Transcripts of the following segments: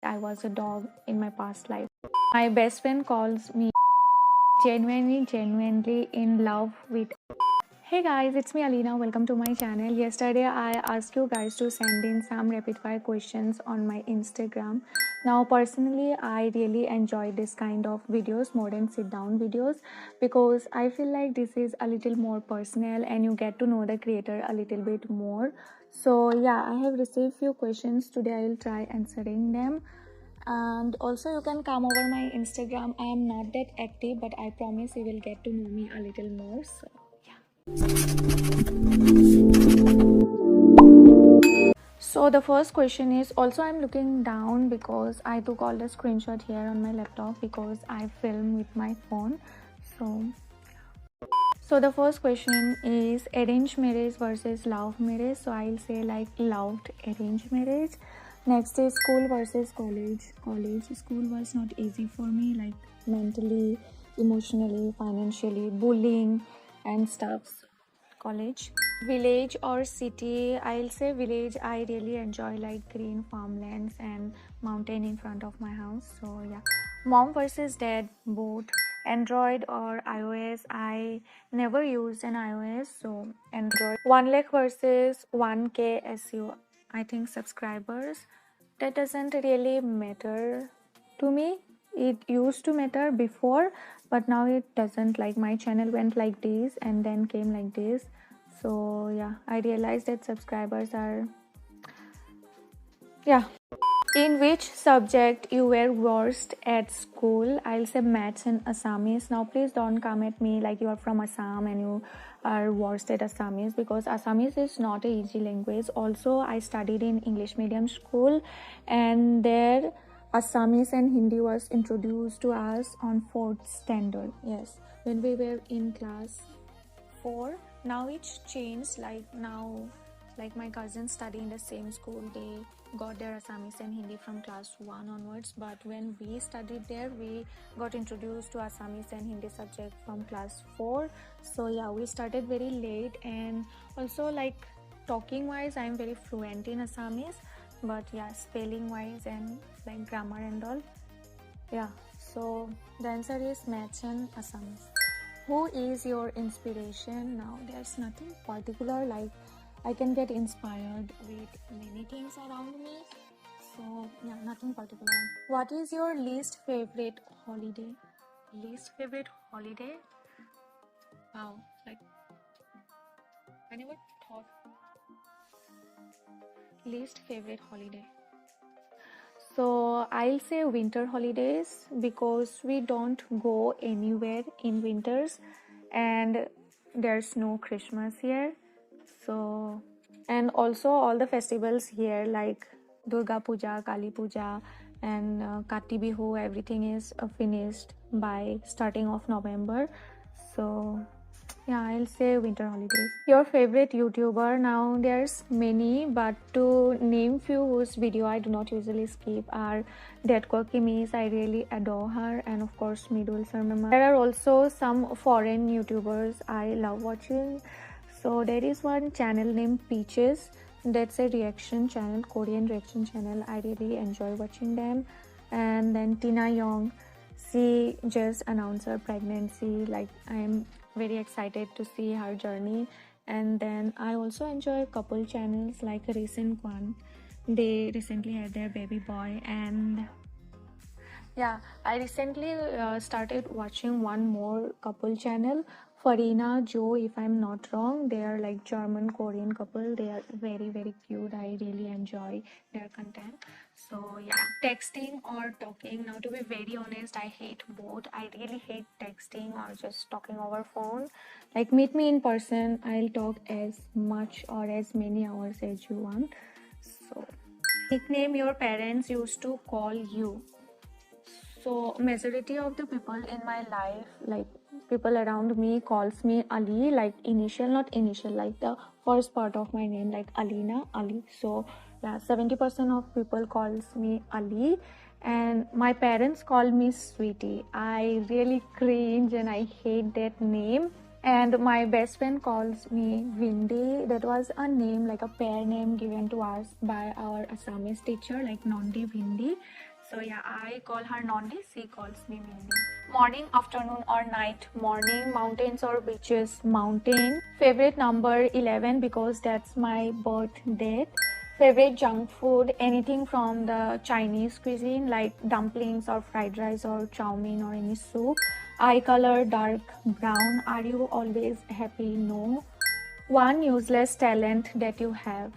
I was a dog in my past life. My best friend calls me genuinely in love with. Hey guys, it's me Alina. Welcome to my channel. Yesterday I asked you guys to send in some rapid fire questions on my Instagram. Now personally I really enjoy this kind of videos more than sit down videos because I feel like this is a little more personal and you get to know the creator a little bit more. So yeah, I have received few questions today. I will try answering them. And also you can come over my Instagram. I am not that active but I promise you will get to know me a little more. So So the first question is, also I'm looking down because I took all the screenshot here on my laptop because I film with my phone. So the first question is arranged marriage versus love marriage. So I'll say like loved arranged marriage. Next is school versus college. School was not easy for me, like mentally, emotionally, financially, bullying and stuff. College. Village or city? I'll say village. I really enjoy like green farmlands and mountain in front of my house. So yeah. Mom versus dad, both. Android or iOS? I never used an iOS, so Android. 1 lakh versus 1k SU. I think subscribers. That doesn't really matter to me. It used to matter before, but now it doesn't. Like my channel went like this and then came like this. So yeah, I realized that subscribers are, yeah. In which subject you were worst at school? I'll say maths and Assamese. Now please don't come at me like you are from Assam and you are worst at Assamese, because Assamese is not an easy language. Also I studied in English medium school and there Assamese and Hindi was introduced to us on 4th standard. Yes, when we were in class 4. Now it's changed. Like now, like my cousins study in the same school, they got their Assamese and Hindi from class 1 onwards, but when we studied there we got introduced to Assamese and Hindi subject from class 4. So yeah, we started very late. And also like talking wise I'm very fluent in Assamese, but yeah, spelling wise and like grammar and all, yeah. So the answer is maths and Assamese. Who is your inspiration? Now there's nothing particular, like I can get inspired with many things around me, so yeah, nothing particular. What is your least favorite holiday? Least favorite holiday? Wow, like I never thought. Least favorite holiday, so I'll say winter holidays because we don't go anywhere in winters and there's no Christmas here. So, and also all the festivals here like Durga Puja, Kali Puja and Kati Bihu, everything is finished by starting of November. So yeah, I'll say winter holidays. Your favorite YouTuber? Now there's many, but to name few whose video I do not usually skip are Detko Kimis. I really adore her, and of course Midul Sarmama. There are also some foreign YouTubers I love watching. So there is one channel named Peaches. That's a reaction channel, Korean reaction channel. I really enjoy watching them. And then Tina Young, she just announced her pregnancy. Like I am very excited to see her journey. And then I also enjoy couple channels like a recent one. They recently had their baby boy, and yeah, I recently started watching one more couple channel, Farina Joe, if I'm not wrong. They are like German Korean couple. They are very cute. I really enjoy their content. So yeah, texting or talking. Now to be very honest, I hate both. I really hate texting or just talking over phone. Like meet me in person. I'll talk as much or as many hours as you want. So nickname your parents used to call you. So majority of the people in my life, like people around me, calls me Ali, like initial, not initial, like the first part of my name, like Alina, Ali. So yeah, 70% of people calls me Ali, and my parents call me Sweetie. I really cringe and I hate that name. And my best friend calls me Windy. That was a name, like a pair name given to us by our Assamese teacher, like Nondi Windy. So yeah, I call her Nondi, she calls me Mindi. Morning, afternoon or night? Morning. Mountains or beaches? Mountain. Favorite number 11 because that's my birth date. Favorite junk food? Anything from the Chinese cuisine like dumplings or fried rice or chow mein or any soup. Eye color dark brown. Are you always happy? No. One useless talent that you have.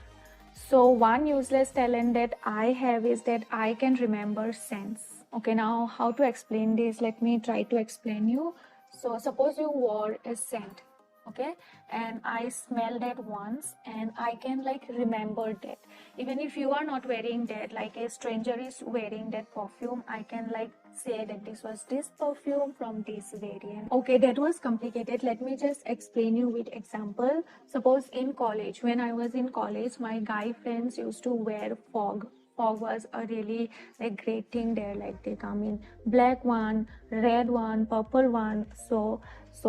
So one useless talent that I have is that I can remember scents. Okay, now how to explain this? Let me try to explain you. So suppose you wore a scent, okay, and I smell that once and I can like remember that. Even if you are not wearing that, like a stranger is wearing that perfume, I can like say that this was this perfume from this variant. Okay, that was complicated. Let me just explain you with example. Suppose in college, when I was in college, my guy friends used to wear fog. Fog was a really like great thing there. Like they come in black one, red one, purple one. So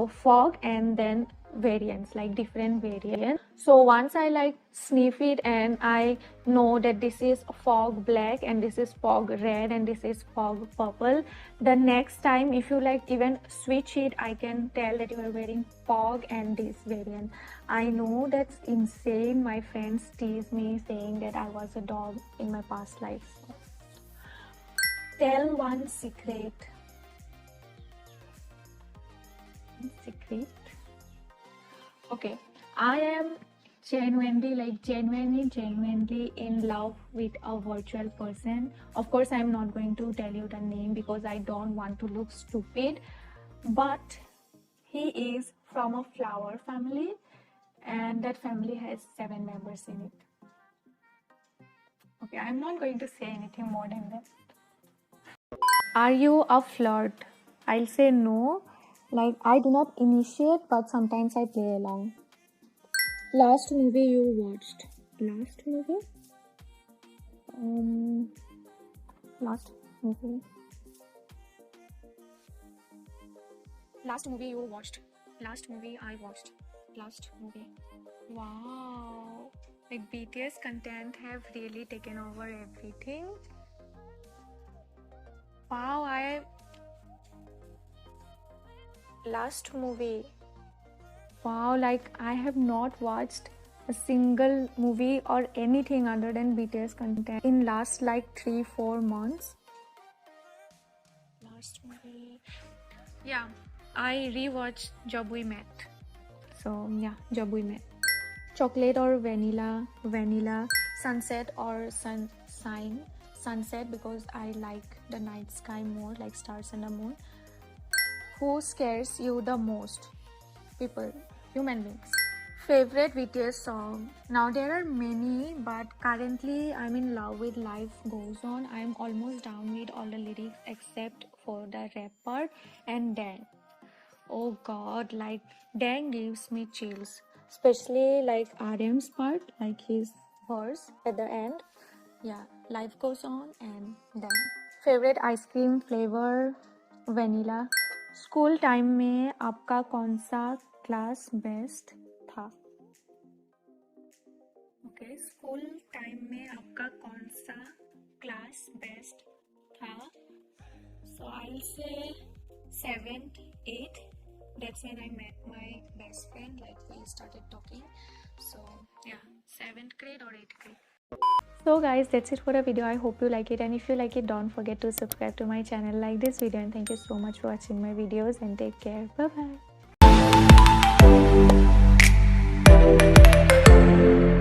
fog and then variants, like different variants. So once I like sniff it and I know that this is fog black and this is fog red and this is fog purple, the next time if you like even switch it, I can tell that you are wearing fog and this variant. I know that's insane. My friends tease me saying that I was a dog in my past life. Tell one secret. Secret. Okay, I am genuinely in love with a virtual person. Of course, I'm not going to tell you the name because I don't want to look stupid, but he is from a flower family and that family has 7 members in it. Okay, I'm not going to say anything more than that. Are you a flirt? I'll say no. Like, I do not initiate, but sometimes I play along. Last movie you watched? Last movie? Last movie. Last movie you watched? Last movie I watched. Last movie. Wow. Like BTS content have really taken over everything. Wow, last movie. Wow, like I have not watched a single movie or anything other than BTS content in last like 3-4 months. Last movie. Yeah, I rewatched Jab We Met. So yeah, Jab We Met. Chocolate or vanilla? Vanilla. Sunset or sunshine? Sunset because I like the night sky more, like stars and the moon. Who scares you the most? People, human beings. Favorite BTS song? Now there are many, but currently I'm in love with Life Goes On. I'm almost done with all the lyrics except for the rap part and Dang. Oh god, like Dang gives me chills. Especially like RM's part, like his verse at the end. Yeah, Life Goes On and Dang. Favorite ice cream flavor? Vanilla. School time में आपका कौन सा class best था? Okay, school time में आपका कौन सा class best था? सो I will say 7th, 8th. That's when I met my best friend. Like we started talking. So yeah, 7th grade or 8th grade. So guys, that's it for the video. I hope you like it, and if you like it, don't forget to subscribe to my channel, like this video, and thank you so much for watching my videos, and take care. Bye bye.